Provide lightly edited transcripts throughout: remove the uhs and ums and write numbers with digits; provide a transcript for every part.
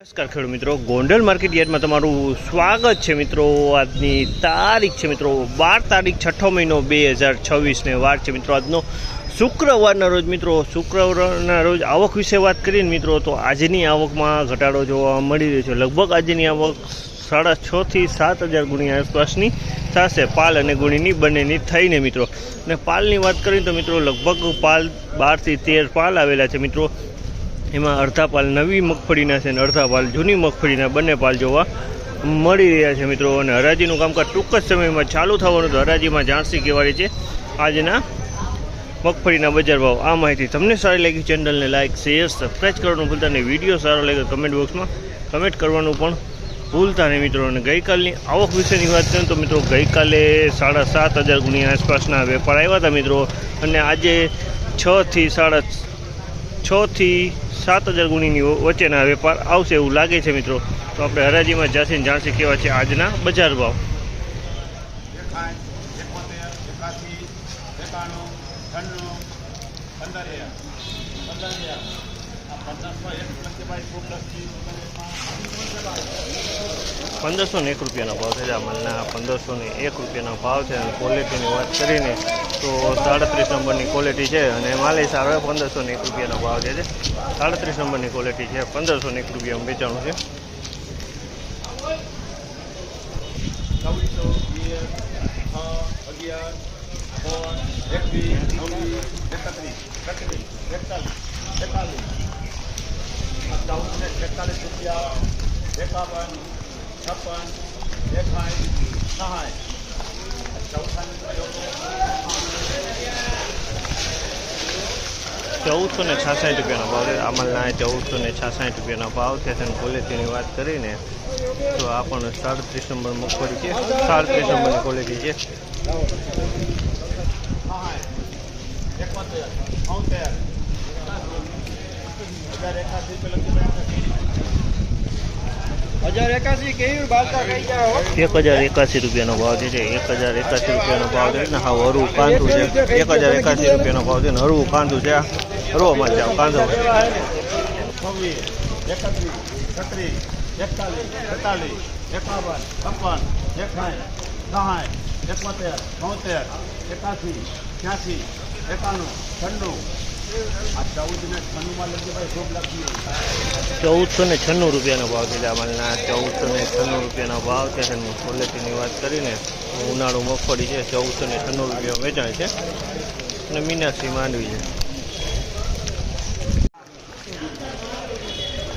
નમસ્કાર ખેડૂત મિત્રો, ગોંડલ માર્કેટ યાર્ડમાં તમારું સ્વાગત છે મિત્રો। આજની તારીખ છે મિત્રો 12 તારીખ 6 મહિનો 2026 ને વાર છે મિત્રો આજનો શુક્રવારના રોજ મિત્રો। શુક્રવારના રોજ આવક વિશે વાત કરીએ મિત્રો તો આજની આવકમાં ઘટાડો જોવા મળી રહ્યો છે। લગભગ આજની આવક 6.5 થી 7,000 ગુણી આસપાસની થશે, પાલ અને ગુણીની બંનેની થઈને મિત્રો। અને પાલની વાત કરીએ તો મિત્રો લગભગ પાલ 12 થી 13 પાલ આવેલા છે મિત્રો। એમાં અડધા પાલ નવી મગફળીના છે અને અડધા પાલ જૂની મગફળીના બંને પાલ જોવા મળી રહ્યા છે મિત્રો। અને હરાજીનું કામકાજ ટૂંક જ સમયમાં ચાલુ થવાનું, તો હરાજીમાં જાણસી કહેવાય છે આજના મગફળીના બજાર ભાવ। આ માહિતી તમને સારી લાગી, ચેનલને લાઇક શેર સબસ્ક્રાઈબ કરવાનું ભૂલતા નહીં। વિડીયો સારો લાગે કમેન્ટ બોક્સમાં કમેન્ટ કરવાનું પણ ભૂલતા નહીં મિત્રો। અને ગઈકાલની આવક વિશેની વાત કરીએ તો મિત્રો ગઈકાલે 7,500 ગુણી આસપાસના વેપાર આવ્યા હતા મિત્રો। અને આજે 6 થી 7,000 ગુણીની વચ્ચેના વેપાર આવશે એવું લાગે છે મિત્રો। તો આપણે હરાજીમાં જાસીને જાણશે કેવા છે આજના બજાર ભાવ। ₹1,501 ભાવ છે, અમલના ₹1,501 ભાવ છે। અને ક્વોલિટીની વાત કરીને તો 37 નંબરની ક્વોલિટી છે અને માલે સારો ₹1,501 ભાવ છે। 37 નંબરની ક્વોલિટી છે, ₹1,501 વેચાણું છે। ₹1,466 ભાવ છે, અમલના ₹1,466 ભાવ છે। અને ક્વોલિટીની વાત કરીને તો આ પણ 37 નંબર મગફળી છે, 37 નંબરની ક્વોલિટી છે। ₹1,081 ભાવ છે, ₹1,081 ભાવ છે ને હા હરવું કાંધું છે। ₹1,081 ભાવ છે ને હરવું કાંધું છે, હરવો માલ છે કાંધો। 1,496 ભાવ છે, અમલના ₹1,496 ભાવ છે। ક્વોલિટીની વાત કરીને ઉનાળુ મગફળી છે, ₹1,496 વેચાય છે અને મીનાક્ષી માંડવી છે।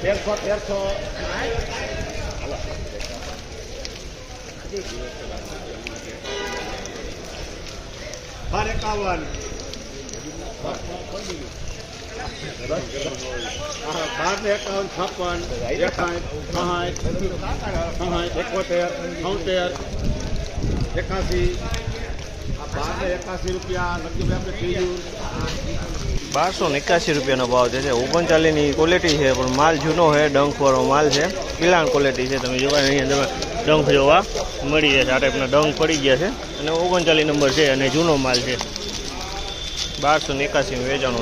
₹1,281 ભાવ છે। 39ની ક્વોલિટી છે પણ માલ જૂનો છે, ડંખવાળો માલ છે, પિલાણ ક્વોલિટી છે। તમે જોવા અહીંયા ડંખ જોવા મળી જાય છે, આ ટાઈપના ડંખ પડી ગયા છે અને 39 નંબર છે અને જૂનો માલ છે। 1281 વેચાણો।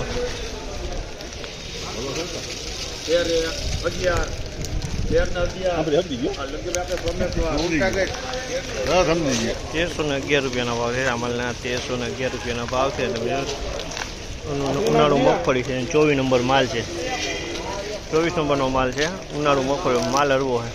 ₹1,311 ભાવ છે, અમલના ₹1,311 ભાવ છે। ઉનાળુ મગફળી છે, 24 નંબર માલ છે, 24 નંબરનો માલ છે। ઉનાળુ મગફળી માલ હરવો છે।